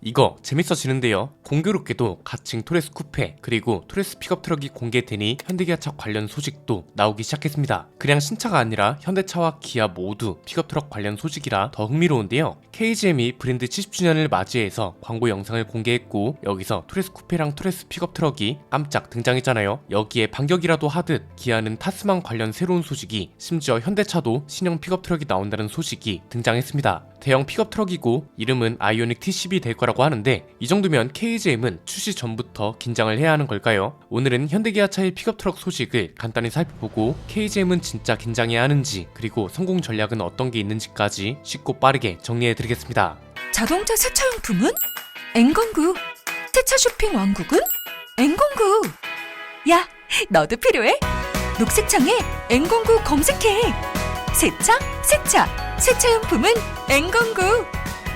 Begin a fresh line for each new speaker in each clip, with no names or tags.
이거 재밌어지는데요. 공교롭게도 가칭 토레스 쿠페 그리고 토레스 픽업 트럭이 공개되니 현대기아차 관련 소식도 나오기 시작했습니다. 그냥 신차가 아니라 현대차와 기아 모두 픽업 트럭 관련 소식이라 더 흥미로운데요. KGM이 브랜드 70주년을 맞이해서 광고 영상을 공개했고 여기서 토레스 쿠페랑 토레스 픽업 트럭이 깜짝 등장했잖아요. 여기에 반격이라도 하듯 기아는 타스만 관련 새로운 소식이, 심지어 현대차도 신형 픽업 트럭이 나온다는 소식이 등장했습니다. 대형 픽업 트럭이고 이름은 아이오닉 T10이 될 거라고 하는데, 이 정도면 KGM은 출시 전부터 긴장을 해야 하는 걸까요? 오늘은 현대기아차의 픽업 트럭 소식을 간단히 살펴보고 KGM은 진짜 긴장해야 하는지, 그리고 성공 전략은 어떤 게 있는지까지 쉽고 빠르게 정리해드리겠습니다.
자동차 세차용품은 N건구, 세차 쇼핑 왕국은 N건구. 야, 너도 필요해? 녹색창에 N건구 검색해. 세차용품은 N건구.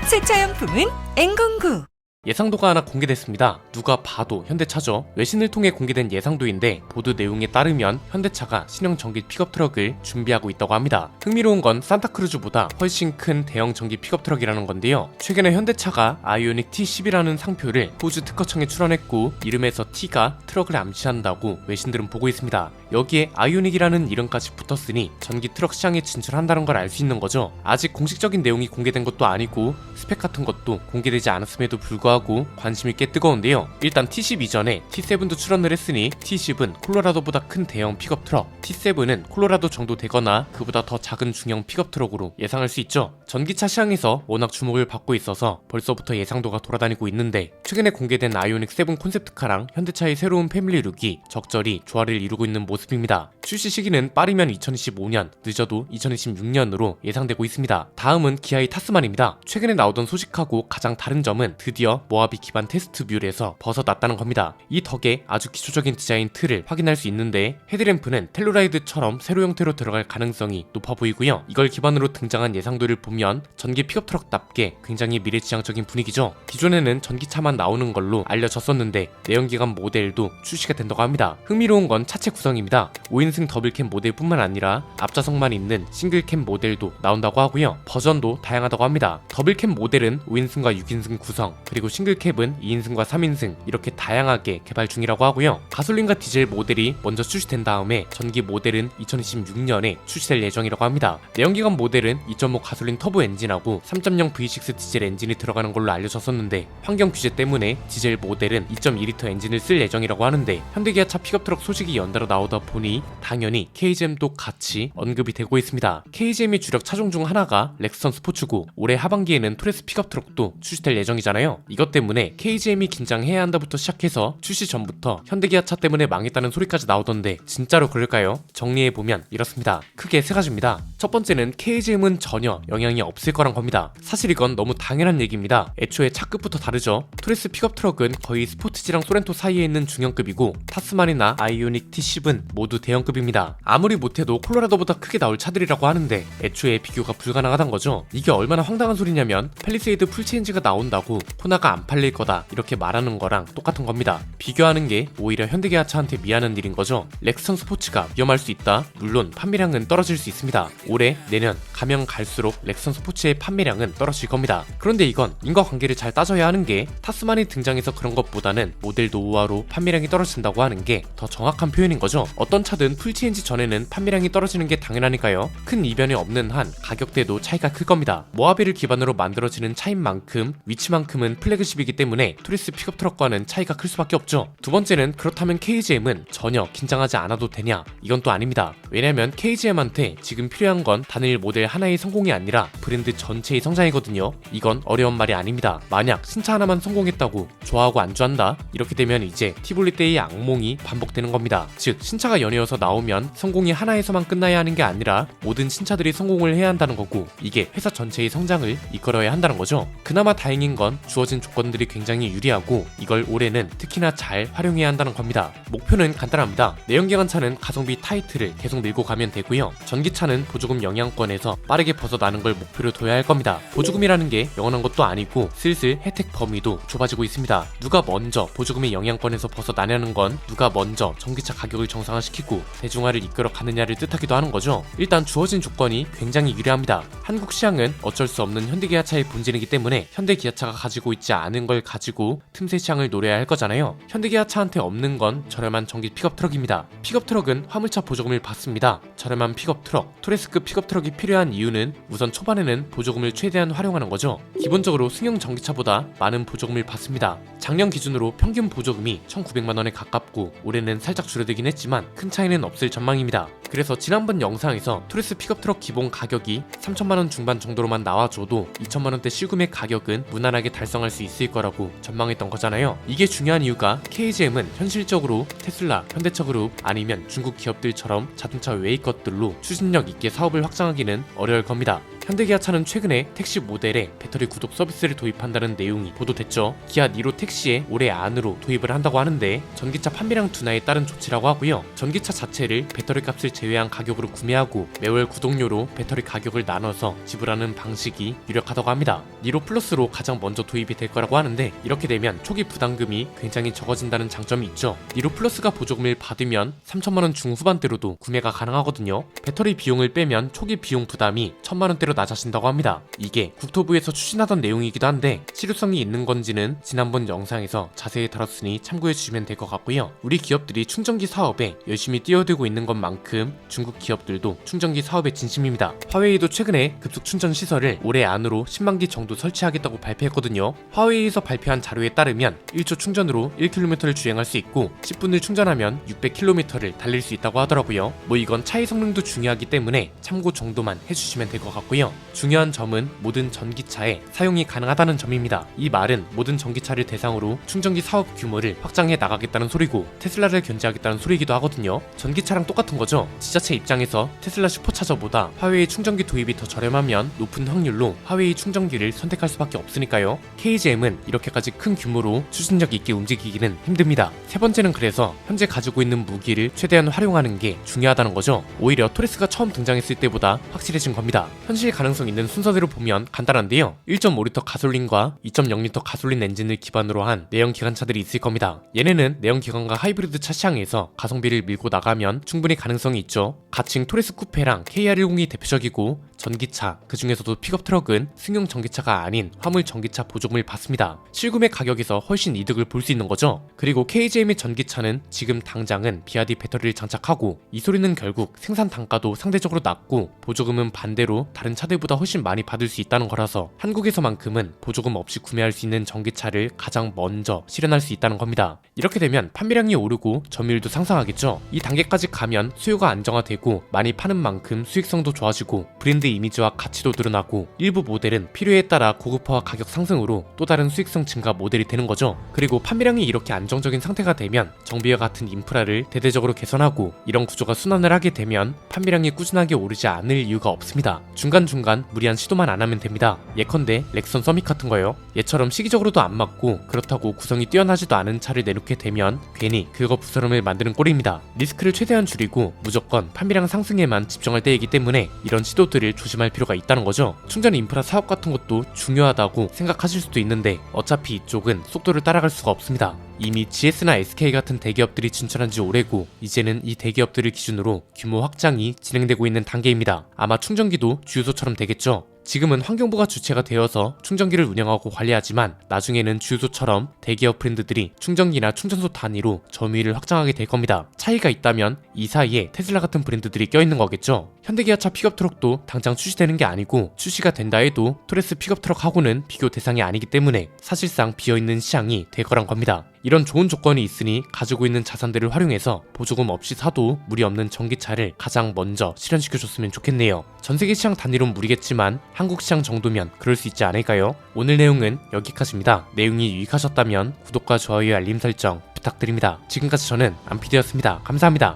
세차용품은 N건구.
예상도가 하나 공개됐습니다. 누가 봐도 현대차죠. 외신을 통해 공개된 예상도인데 보도 내용에 따르면 현대차가 신형 전기 픽업 트럭을 준비하고 있다고 합니다. 흥미로운 건 산타크루즈보다 훨씬 큰 대형 전기 픽업 트럭이라는 건데요. 최근에 현대차가 아이오닉 T10이라는 상표를 호주 특허청에 출원했고 이름에서 T가 트럭을 암시한다고 외신들은 보고 있습니다. 여기에 아이오닉이라는 이름까지 붙었으니 전기 트럭 시장에 진출한다는 걸 알 수 있는 거죠. 아직 공식적인 내용이 공개된 것도 아니고 스펙 같은 것도 공개되지 않았음에도 불구하고 관심이 꽤 뜨거운데요. 일단 T10 이전에 T7도 출원을 했으니 T10은 콜로라도보다 큰 대형 픽업 트럭, T7은 콜로라도 정도 되거나 그보다 더 작은 중형 픽업 트럭으로 예상할 수 있죠. 전기차 시장에서 워낙 주목을 받고 있어서 벌써부터 예상도가 돌아다니고 있는데, 최근에 공개된 아이오닉 7 콘셉트카랑 현대차의 새로운 패밀리룩이 적절히 조화를 이루고 있는 모습입니다. 출시 시기는 빠르면 2025년, 늦어도 2026년으로 예상되고 있습니다. 다음은 기아의 타스만입니다. 최근에 나오던 소식하고 가장 다른 점은 드디어 모하비 기반 테스트 뮬에서 벗어났다는 겁니다. 이 덕에 아주 기초적인 디자인 틀을 확인할 수 있는데, 헤드램프는 텔루라이드처럼 세로 형태로 들어갈 가능성이 높아 보이고요. 이걸 기반으로 등장한 예상도를 보면 전기 픽업 트럭답게 굉장히 미래지향적인 분위기죠. 기존에는 전기차만 나오는 걸로 알려졌었는데 내연기관 모델도 출시가 된다고 합니다. 흥미로운 건 차체 구성입니다. 5인승 더블캠 모델뿐만 아니라 앞좌석만 있는 싱글캠 모델도 나온다고 하고요. 버전도 다양하다고 합니다. 더블캠 모델은 5인승과 6인승 구성, 그리고 싱글캡은 2인승과 3인승 이렇게 다양하게 개발 중이라고 하고요. 가솔린과 디젤 모델이 먼저 출시된 다음에 전기 모델은 2026년에 출시될 예정이라고 합니다. 내연기관 모델은 2.5 가솔린 터보 엔진하고 3.0 V6 디젤 엔진이 들어가는 걸로 알려졌었는데, 환경 규제 때문에 디젤 모델은 2.2L 엔진을 쓸 예정이라고 하는데, 현대기아차 픽업 트럭 소식이 연달아 나오다 보니 당연히 KGM도 같이 언급이 되고 있습니다. KGM의 주력 차종 중 하나가 렉선 스포츠고 올해 하반기에는 토레스 픽업 트럭도 출시될 예정이잖아요. 이것 때문에 KGM이 긴장해야 한다부터 시작해서 출시 전부터 현대기아차 때문에 망했다는 소리까지 나오던데 진짜로 그럴까요? 정리해보면 이렇습니다. 크게 세 가지입니다. 첫 번째는 KGM은 전혀 영향이 없을 거란 겁니다. 사실 이건 너무 당연한 얘기입니다. 애초에 차급부터 다르죠. 토레스 픽업 트럭은 거의 스포츠지랑 소렌토 사이에 있는 중형급이고, 타스만이나 아이오닉 T10은 모두 대형급입니다. 아무리 못해도 콜로라도보다 크게 나올 차들이라고 하는데 애초에 비교가 불가능하단 거죠. 이게 얼마나 황당한 소리냐면, 팰리세이드 풀체인지가 나온다고 코나가 안 팔릴 거다 이렇게 말하는 거랑 똑같은 겁니다. 비교하는 게 오히려 현대기아차한테 미안한 일인 거죠. 렉선 스포츠가 위험할 수 있다. 물론 판매량은 떨어질 수 있습니다. 올해, 내년 가면 갈수록 렉선 스포츠의 판매량은 떨어질 겁니다. 그런데 이건 인과관계를 잘 따져야 하는 게, 타스만이 등장해서 그런 것보다는 모델 노후화로 판매량이 떨어진다고 하는 게 더 정확한 표현인 거죠. 어떤 차든 풀체인지 전에는 판매량이 떨어지는 게 당연하니까요. 큰 이변이 없는 한 가격대도 차이가 클 겁니다. 모하비를 기반으로 만들어지는 차인 만큼 위치만큼은 플래그십이기 때문에 토레스 픽업 트럭과는 차이가 클 수밖에 없죠. 두 번째는, 그렇다면 KGM은 전혀 긴장하지 않아도 되냐? 이건 또 아닙니다. 왜냐면 KGM한테 지금 필요한 건 단일 모델 하나의 성공이 아니라 브랜드 전체의 성장이거든요. 이건 어려운 말이 아닙니다. 만약 신차 하나만 성공했다고 좋아하고 안주한다? 이렇게 되면 이제 티볼리 때의 악몽이 반복되는 겁니다. 즉, 신차가 연이어서 나오면 성공이 하나에서만 끝나야 하는 게 아니라 모든 신차들이 성공을 해야 한다는 거고, 이게 회사 전체의 성장을 이끌어야 한다는 거죠. 그나마 다행인 건 주어진 조건들이 굉장히 유리하고 이걸 올해는 특히나 잘 활용해야 한다는 겁니다. 목표는 간단합니다. 내연기관 차는 가성비 타이틀을 계속 밀고 가면 되고요. 전기차는 보조금 영향권에서 빠르게 벗어나는 걸 목표로 둬야 할 겁니다. 보조금이라는 게 영원한 것도 아니고 슬슬 혜택 범위도 좁아지고 있습니다. 누가 먼저 보조금의 영향권에서 벗어나냐는 건 누가 먼저 전기차 가격을 정상화시키고 대중화를 이끌어 가느냐를 뜻하기도 하는 거죠. 일단 주어진 조건이 굉장히 유리합니다. 한국 시장은 어쩔 수 없는 현대기아차의 본질이기 때문에 현대기아차가 가지고 있지 않은 걸 가지고 틈새 시장을 노려야 할 거잖아요. 현대기아차한테 없는 건 저렴한 전기 픽업 트럭입니다. 픽업 트럭은 화물차 보조금을 받습니다. 저렴한 픽업 트럭, 토레스급 픽업 트럭이 필요한 이유는 우선 초반에는 보조금을 최대한 활용하는 거죠. 기본적으로 승용 전기차보다 많은 보조금을 받습니다. 작년 기준으로 평균 보조금이 1,900만 원에 가깝고 올해는 살짝 줄어들긴 했지만 큰 차이는 없을 전망입니다. 그래서 지난번 영상에서 토레스 픽업 트럭 기본 가격이 3천만 원 중반 정도로만 나와줘도 2천만 원대 실금의 가격은 무난하게 달성할 수 있을 거라고 전망했던 거잖아요. 이게 중요한 이유가 KGM은 현실적으로 테슬라, 현대차그룹 아니면 중국 기업들처럼 자동차 외의 것들로 추진력 있게 사업을 확장하기는 어려울 겁니다. 현대기아차는 최근에 택시 모델에 배터리 구독 서비스를 도입한다는 내용이 보도됐죠. 기아 니로 택시에 올해 안으로 도입을 한다고 하는데 전기차 판매량 둔화에 따른 조치라고 하고요. 전기차 자체를 배터리 값을 제외한 가격으로 구매하고 매월 구독료로 배터리 가격을 나눠서 지불하는 방식이 유력하다고 합니다. 니로 플러스로 가장 먼저 도입이 될 거라고 하는데 이렇게 되면 초기 부담금이 굉장히 적어진다는 장점이 있죠. 니로 플러스가 보조금을 받으면 3천만 원 중후반대로도 구매가 가능하거든요. 배터리 비용을 빼면 초기 비용 부담이 1,000만 원대로 낮아진다고 합니다. 이게 국토부에서 추진하던 내용이기도 한데 실효성이 있는 건지는 지난번 영상에서 자세히 다뤘으니 참고해주시면 될 것 같고요. 우리 기업들이 충전기 사업에 열심히 뛰어들고 있는 것만큼 중국 기업들도 충전기 사업에 진심입니다. 화웨이도 최근에 급속 충전 시설을 올해 안으로 10만 기 정도 설치하겠다고 발표했거든요. 화웨이에서 발표한 자료에 따르면 1초 충전으로 1km를 주행할 수 있고 10분을 충전하면 600km를 달릴 수 있다고 하더라고요. 뭐 이건 차의 성능도 중요하기 때문에 참고 정도만 해주시면 될 것 같고요. 중요한 점은 모든 전기차에 사용이 가능하다는 점입니다. 이 말은 모든 전기차를 대상으로 충전기 사업 규모를 확장해 나가겠다는 소리고 테슬라를 견제하겠다는 소리이기도 하거든요. 전기차랑 똑같은 거죠. 지자체 입장에서 테슬라 슈퍼차저보다 화웨이 충전기 도입이 더 저렴하면 높은 확률로 화웨이 충전기를 선택할 수밖에 없으니까요. KGM은 이렇게까지 큰 규모로 추진력 있게 움직이기는 힘듭니다. 세 번째는 그래서 현재 가지고 있는 무기를 최대한 활용하는 게 중요하다는 거죠. 오히려 토레스가 처음 등장했을 때보다 확실해진 겁니다. 현실 가능성 있는 순서대로 보면 간단한데요. 1.5리터 가솔린과 2.0리터 가솔린 엔진을 기반으로 한 내연 기관차들이 있을 겁니다. 얘네는 내연 기관과 하이브리드 차 시장에서 가성비를 밀고 나가면 충분히 가능성이 있죠. 가칭 토레스 쿠페랑 KR10이 대표적이고 전기차, 그 중에서도 픽업 트럭은 승용 전기차가 아닌 화물 전기차 보조금을 받습니다. 실구매 가격에서 훨씬 이득을 볼 수 있는 거죠. 그리고 KGM의 전기차는 지금 당장은 비아디 배터리를 장착하고 이 소리는 결국 생산 단가도 상대적으로 낮고 보조금은 반대로 다른 차들보다 훨씬 많이 받을 수 있다는 거라서 한국에서만큼은 보조금 없이 구매할 수 있는 전기차를 가장 먼저 실현할 수 있다는 겁니다. 이렇게 되면 판매량이 오르고 점유율도 상승하겠죠. 이 단계까지 가면 수요가 안정화되고 많이 파는 만큼 수익성도 좋아지고 브랜드 이미지와 가치도 늘어나고 일부 모델은 필요에 따라 고급화와 가격 상승으로 또 다른 수익성 증가 모델이 되는 거죠. 그리고 판매량이 이렇게 안정적인 상태가 되면 정비와 같은 인프라를 대대적으로 개선하고 이런 구조가 순환을 하게 되면 판매량이 꾸준하게 오르지 않을 이유가 없습니다. 중간중간 무리한 시도만 안 하면 됩니다. 예컨대 렉선 서밋 같은 거요. 얘처럼 시기적으로도 안 맞고 그렇다고 구성이 뛰어나지도 않은 차를 내놓게 되면 괜히 그거 부스럼을 만드는 꼴입니다. 리스크를 최대한 줄이고 무조건 판매량 상승에만 집중할 때이기 때문에 이런 시도들을 조심할 필요가 있다는 거죠. 충전 인프라 사업 같은 것도 중요하다고 생각하실 수도 있는데 어차피 이쪽은 속도를 따라갈 수가 없습니다. 이미 GS나 SK 같은 대기업들이 진출한 지 오래고 이제는 이 대기업들을 기준으로 규모 확장이 진행되고 있는 단계입니다. 아마 충전기도 주유소처럼 되겠죠. 지금은 환경부가 주체가 되어서 충전기를 운영하고 관리하지만 나중에는 주유소처럼 대기업 브랜드들이 충전기나 충전소 단위로 점유율을 확장하게 될 겁니다. 차이가 있다면 이 사이에 테슬라 같은 브랜드들이 껴있는 거겠죠. 현대기아차 픽업 트럭도 당장 출시되는 게 아니고 출시가 된다 해도 토레스 픽업 트럭하고는 비교 대상이 아니기 때문에 사실상 비어있는 시장이 될 거란 겁니다. 이런 좋은 조건이 있으니 가지고 있는 자산들을 활용해서 보조금 없이 사도 무리 없는 전기차를 가장 먼저 실현시켜줬으면 좋겠네요. 전세계 시장 단위로는 무리겠지만 한국 시장 정도면 그럴 수 있지 않을까요? 오늘 내용은 여기까지입니다. 내용이 유익하셨다면 구독과 좋아요 알림 설정 부탁드립니다. 지금까지 저는 안피디였습니다. 감사합니다.